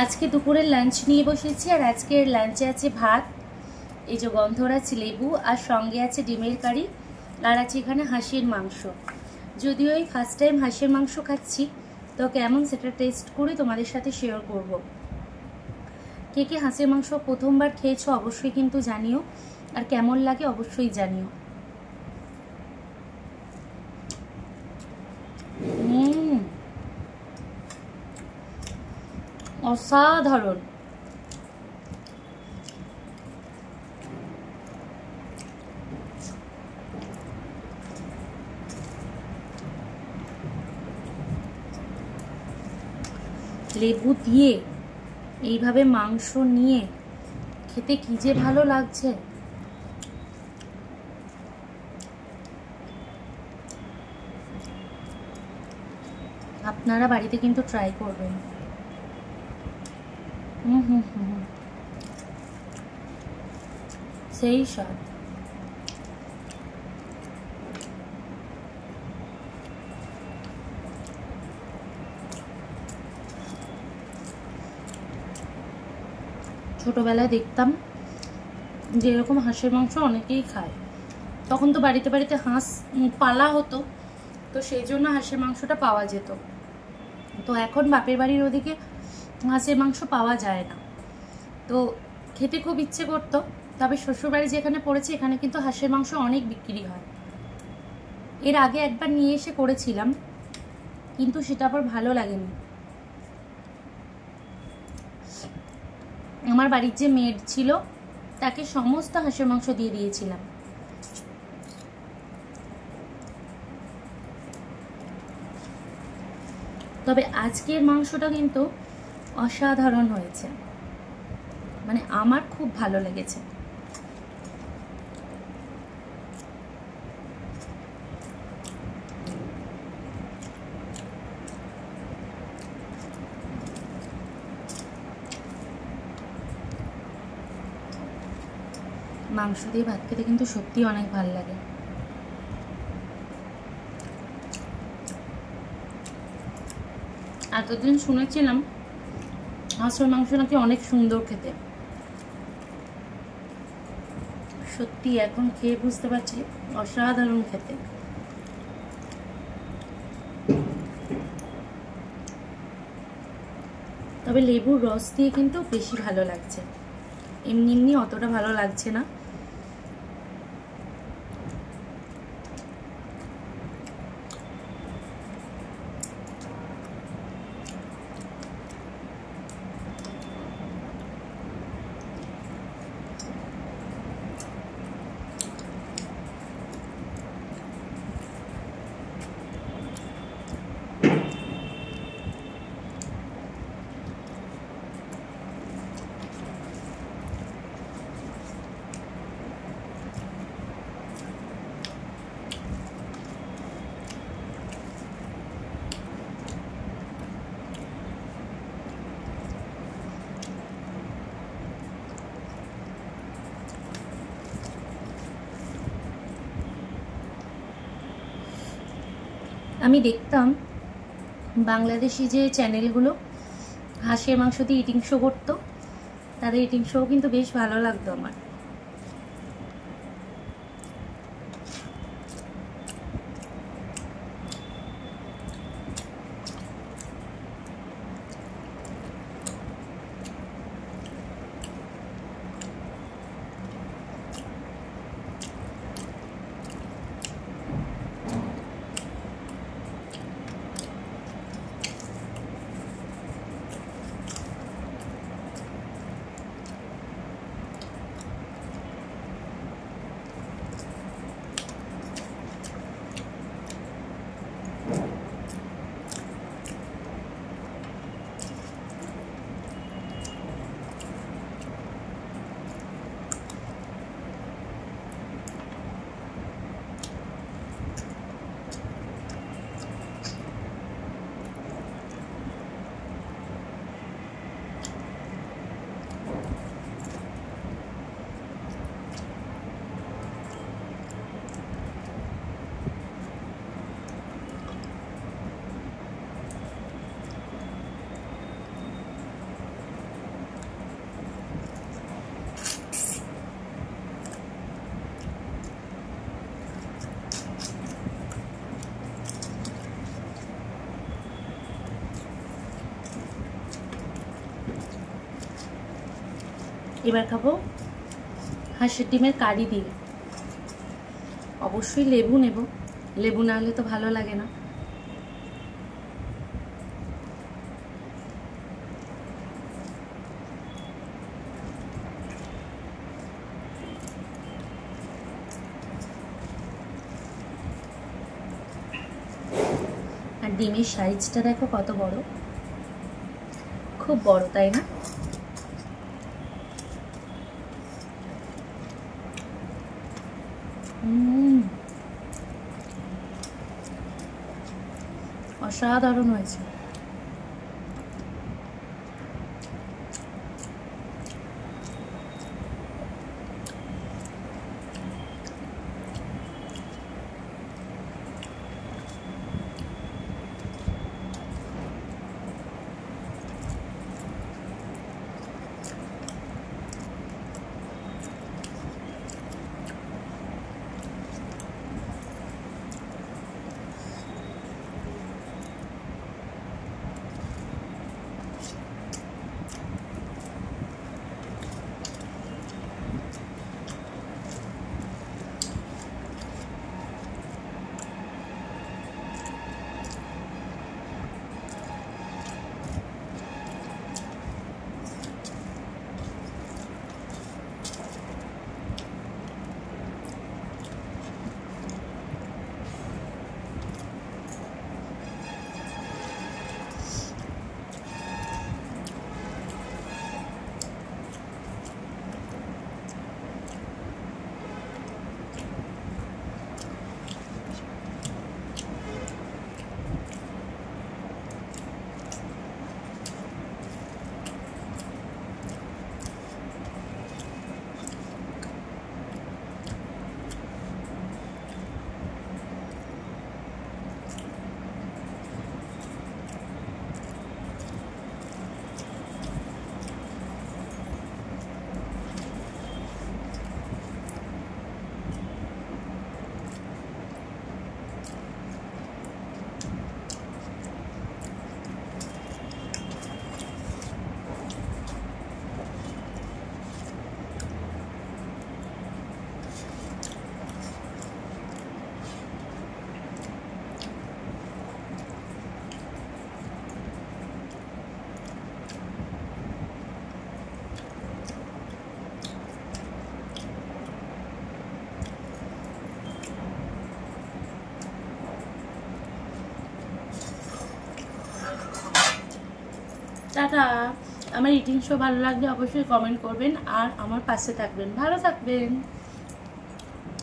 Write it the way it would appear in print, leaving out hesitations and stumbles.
আজকে দুপুরের লাঞ্চ নিয়ে বসেছি আর আজকের লাঞ্চে আছে ভাত, এই যে গন্ধরাজ লেবু আর সঙ্গে আছে ডিমের কারি আর আছে এখানে হাঁসের মাংস। যদিও এই ফার্স্ট টাইম হাঁসের মাংস খাচ্ছি, তো কেমন সেটা টেস্ট করে তোমাদের সাথে শেয়ার করব। কে কে হাঁসের মাংস প্রথমবার খেয়েছো অবশ্যই কিন্তু জানিও, আর কেমন লাগে অবশ্যই জানিও। অসাধারণ। লেবু দিয়ে এইভাবে মাংস নিয়ে খেতে কি যে ভালো লাগছে। আপনারা বাড়িতে কিন্তু ট্রাই করবেন। সেই স্বাদ। ছোটবেলায় দেখতাম যে এরকম হাঁসের মাংস অনেকেই খায়, তখন তো বাড়িতে বাড়িতে হাঁস পালা হতো, তো সেই জন্য হাঁসের মাংসটা পাওয়া যেত। তো এখন বাপের বাড়ির ওদিকে হাঁসের মাংস পাওয়া যায় না, তো খেতে খুব ইচ্ছে করতো। তবে শ্বশুরবাড়ি যেখানে পড়েছে এখানে কিন্তু হাঁসের মাংস অনেক বিক্রি হয়। এর আগে একবার নিয়ে এসে করেছিলাম, কিন্তু সেটা আবার ভালো লাগেনি। আমার বাড়ির যে মেড ছিল তাকে সমস্ত হাঁসের মাংস দিয়ে দিয়েছিলাম। তবে আজকের মাংসটা কিন্তু অসাধারণ হয়েছে, মানে আমার খুব ভালো লেগেছে। মাংস দিয়ে ভাত খেতে কিন্তু সত্যি অনেক ভালো লাগে। এতদিন শুনেছিলাম হাঁসের মাংস নাকি অনেক সুন্দর খেতে, সত্যি এখন খেয়ে বুঝতে পারছি অসাধারণ খেতে। তবে লেবুর রস দিয়ে কিন্তু বেশি ভালো লাগছে, এমনি এমনি অতটা ভালো লাগছে না। আমি দেখতাম বাংলাদেশি যে চ্যানেলগুলো হাঁসের মাংস দিয়ে ইটিং শো করতো, তাদের ইটিং শো কিন্তু বেশ ভালো লাগতো আমার। এবার খাবো হাঁসের ডিমের কারি দিয়ে। অবশ্যই লেবু নেব, লেবু না হলে তো ভালো লাগে না। আর ডিমের সাইজটা দেখো কত বড়, খুব বড়, তাই না? অসাধারণ হয়েছে। টাটা। আমার ইটিং শো ভালো লাগলে অবশ্যই কমেন্ট করবেন আর আমার পাশে থাকবেন। ভালো থাকবেন।